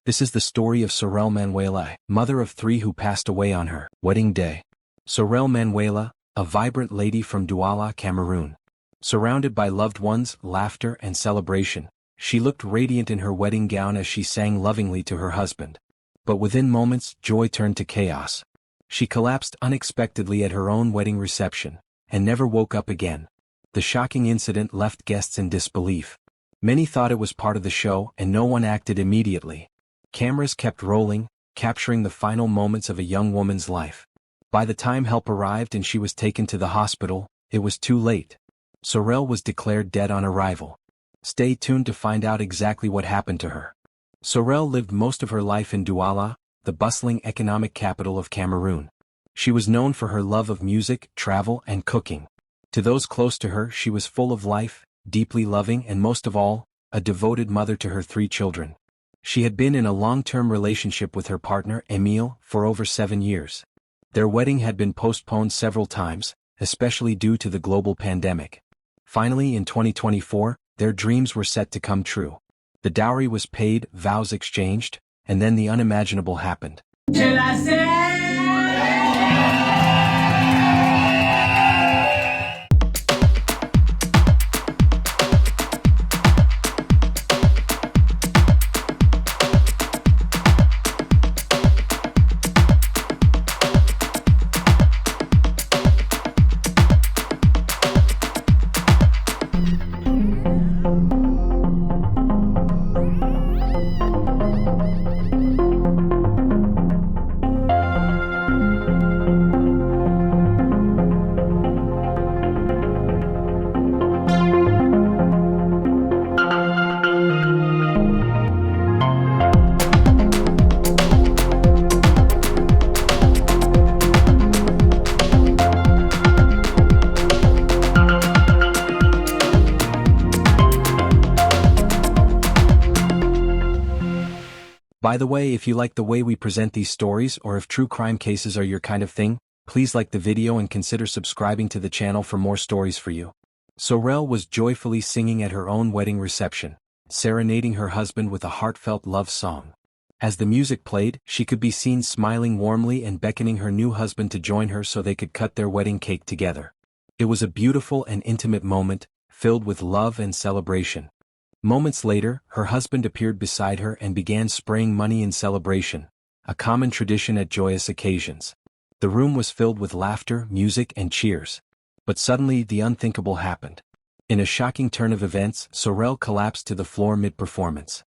This is the story of Sorel Manuela, mother of 3 who passed away on her wedding day. Sorel Manuela, a vibrant lady from Douala, Cameroon. Surrounded by loved ones, laughter, and celebration, she looked radiant in her wedding gown as she sang lovingly to her husband. But within moments, joy turned to chaos. She collapsed unexpectedly at her own wedding reception, and never woke up again. The shocking incident left guests in disbelief. Many thought it was part of the show, and no one acted immediately. Cameras kept rolling, capturing the final moments of a young woman's life. By the time help arrived and she was taken to the hospital, it was too late. Sorel was declared dead on arrival. Stay tuned to find out exactly what happened to her. Sorel lived most of her life in Douala, the bustling economic capital of Cameroon. She was known for her love of music, travel, and cooking. To those close to her, she was full of life, deeply loving, and most of all, a devoted mother to her 3 children. She had been in a long-term relationship with her partner, Emile, for over 7 years. Their wedding had been postponed several times, especially due to the global pandemic. Finally, in 2024, their dreams were set to come true. The dowry was paid, vows exchanged, and then the unimaginable happened. By the way, if you like the way we present these stories or if true crime cases are your kind of thing, please like the video and consider subscribing to the channel for more stories for you. Sorel was joyfully singing at her own wedding reception, serenading her husband with a heartfelt love song. As the music played, she could be seen smiling warmly and beckoning her new husband to join her so they could cut their wedding cake together. It was a beautiful and intimate moment, filled with love and celebration. Moments later, her husband appeared beside her and began spraying money in celebration, a common tradition at joyous occasions. The room was filled with laughter, music, and cheers. But suddenly, the unthinkable happened. In a shocking turn of events, Sorel collapsed to the floor mid-performance.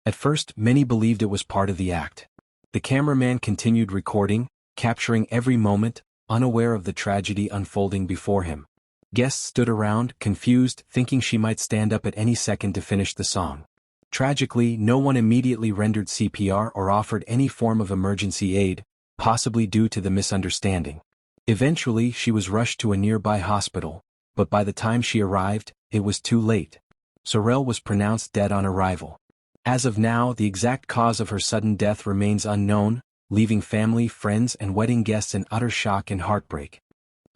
At first, many believed it was part of the act. The cameraman continued recording, capturing every moment, unaware of the tragedy unfolding before him. Guests stood around, confused, thinking she might stand up at any second to finish the song. Tragically, no one immediately rendered CPR or offered any form of emergency aid, possibly due to the misunderstanding. Eventually, she was rushed to a nearby hospital, but by the time she arrived, it was too late. Sorel was pronounced dead on arrival. As of now, the exact cause of her sudden death remains unknown, leaving family, friends, and wedding guests in utter shock and heartbreak.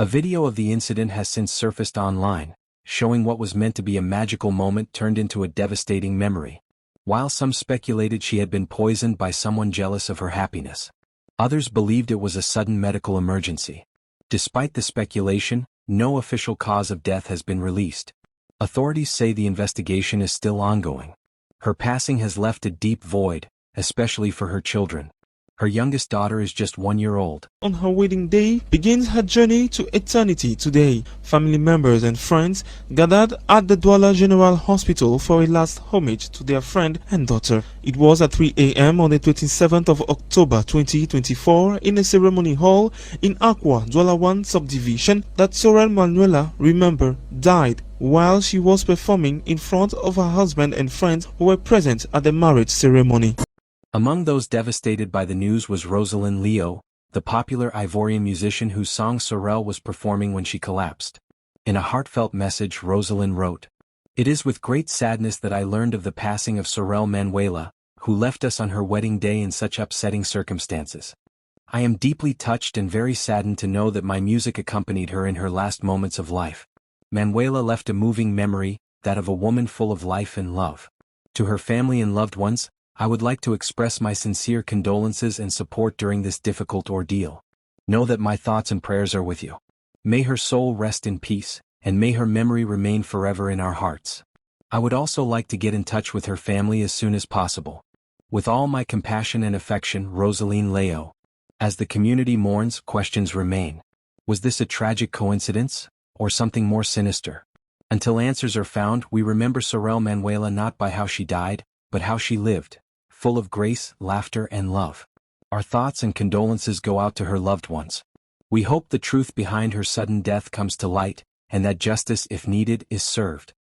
A video of the incident has since surfaced online, showing what was meant to be a magical moment turned into a devastating memory. While some speculated she had been poisoned by someone jealous of her happiness, others believed it was a sudden medical emergency. Despite the speculation, no official cause of death has been released. Authorities say the investigation is still ongoing. Her passing has left a deep void, especially for her children. Her youngest daughter is just 1 year old. On her wedding day begins her journey to eternity today. Family members and friends gathered at the Douala General Hospital for a last homage to their friend and daughter. It was at 3 a.m. on the 27th of October 2024 in a ceremony hall in Aqua, Douala 1 subdivision that Sorel Manuela, remember, died while she was performing in front of her husband and friends who were present at the marriage ceremony. Among those devastated by the news was Rosalind Leo, the popular Ivorian musician whose song Sorel was performing when she collapsed. In a heartfelt message, Rosalind wrote, "It is with great sadness that I learned of the passing of Sorel Manuela, who left us on her wedding day in such upsetting circumstances. I am deeply touched and very saddened to know that my music accompanied her in her last moments of life. Manuela left a moving memory, that of a woman full of life and love. To her family and loved ones, I would like to express my sincere condolences and support during this difficult ordeal. Know that my thoughts and prayers are with you. May her soul rest in peace, and may her memory remain forever in our hearts. I would also like to get in touch with her family as soon as possible. With all my compassion and affection, Rosaline Leo." As the community mourns, questions remain. Was this a tragic coincidence, or something more sinister? Until answers are found, we remember Sorel Manuela not by how she died, but how she lived, full of grace, laughter, and love. Our thoughts and condolences go out to her loved ones. We hope the truth behind her sudden death comes to light, and that justice, if needed, is served.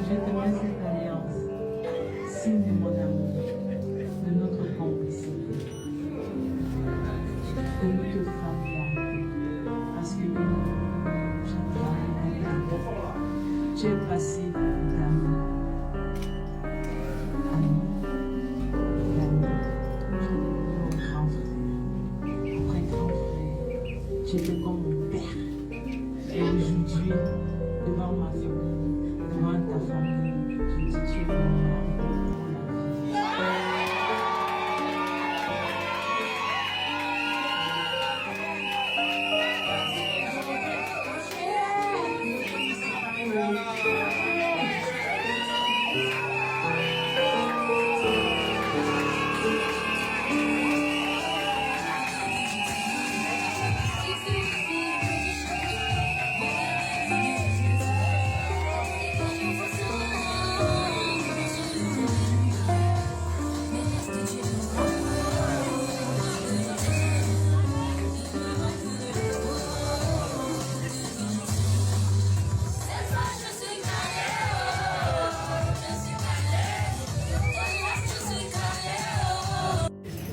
Je te mets cette alliance, signe de mon amour, de notre complicité, de notre familiarité, parce que tu es passé d'amour, grand frère, après grand frère, tu étais comme mon père, et aujourd'hui, devant ma famille, devant ta famille, je dis tu es mon mari pour la vie.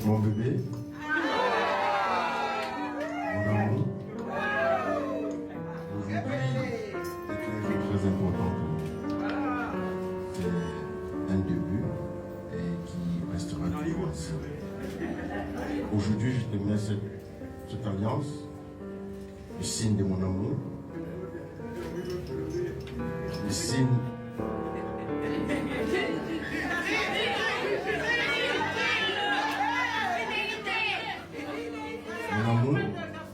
Mon bébé, mon amour, aujourd'hui est un jour très important pour nous. C'est un début et qui restera toujours ainsi. Aujourd'hui, je te mets cette alliance, le signe de mon amour, le signe mon amour,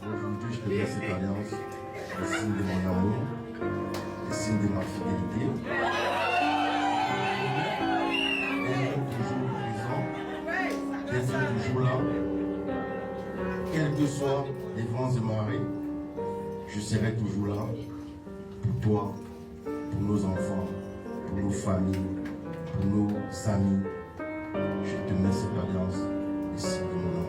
aujourd'hui je te mets cette alliance, le signe de mon amour, le signe de ma fidélité. D'être toujours présent, d'être toujours là, quels que soient les vents et marées, je serai toujours là pour toi, pour nos enfants, pour nos familles, pour nos amis. Je te mets cette alliance, le signe de mon amour.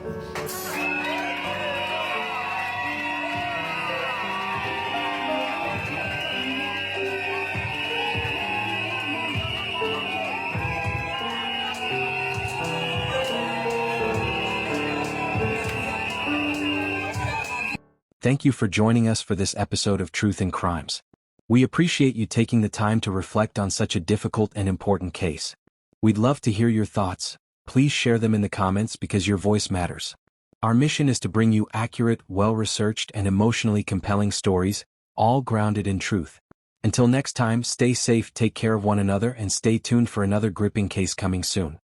Thank you for joining us for this episode of Truth and Crimes. We appreciate you taking the time to reflect on such a difficult and important case. We'd love to hear your thoughts. Please share them in the comments because your voice matters. Our mission is to bring you accurate, well-researched, and emotionally compelling stories, all grounded in truth. Until next time, stay safe, take care of one another, and stay tuned for another gripping case coming soon.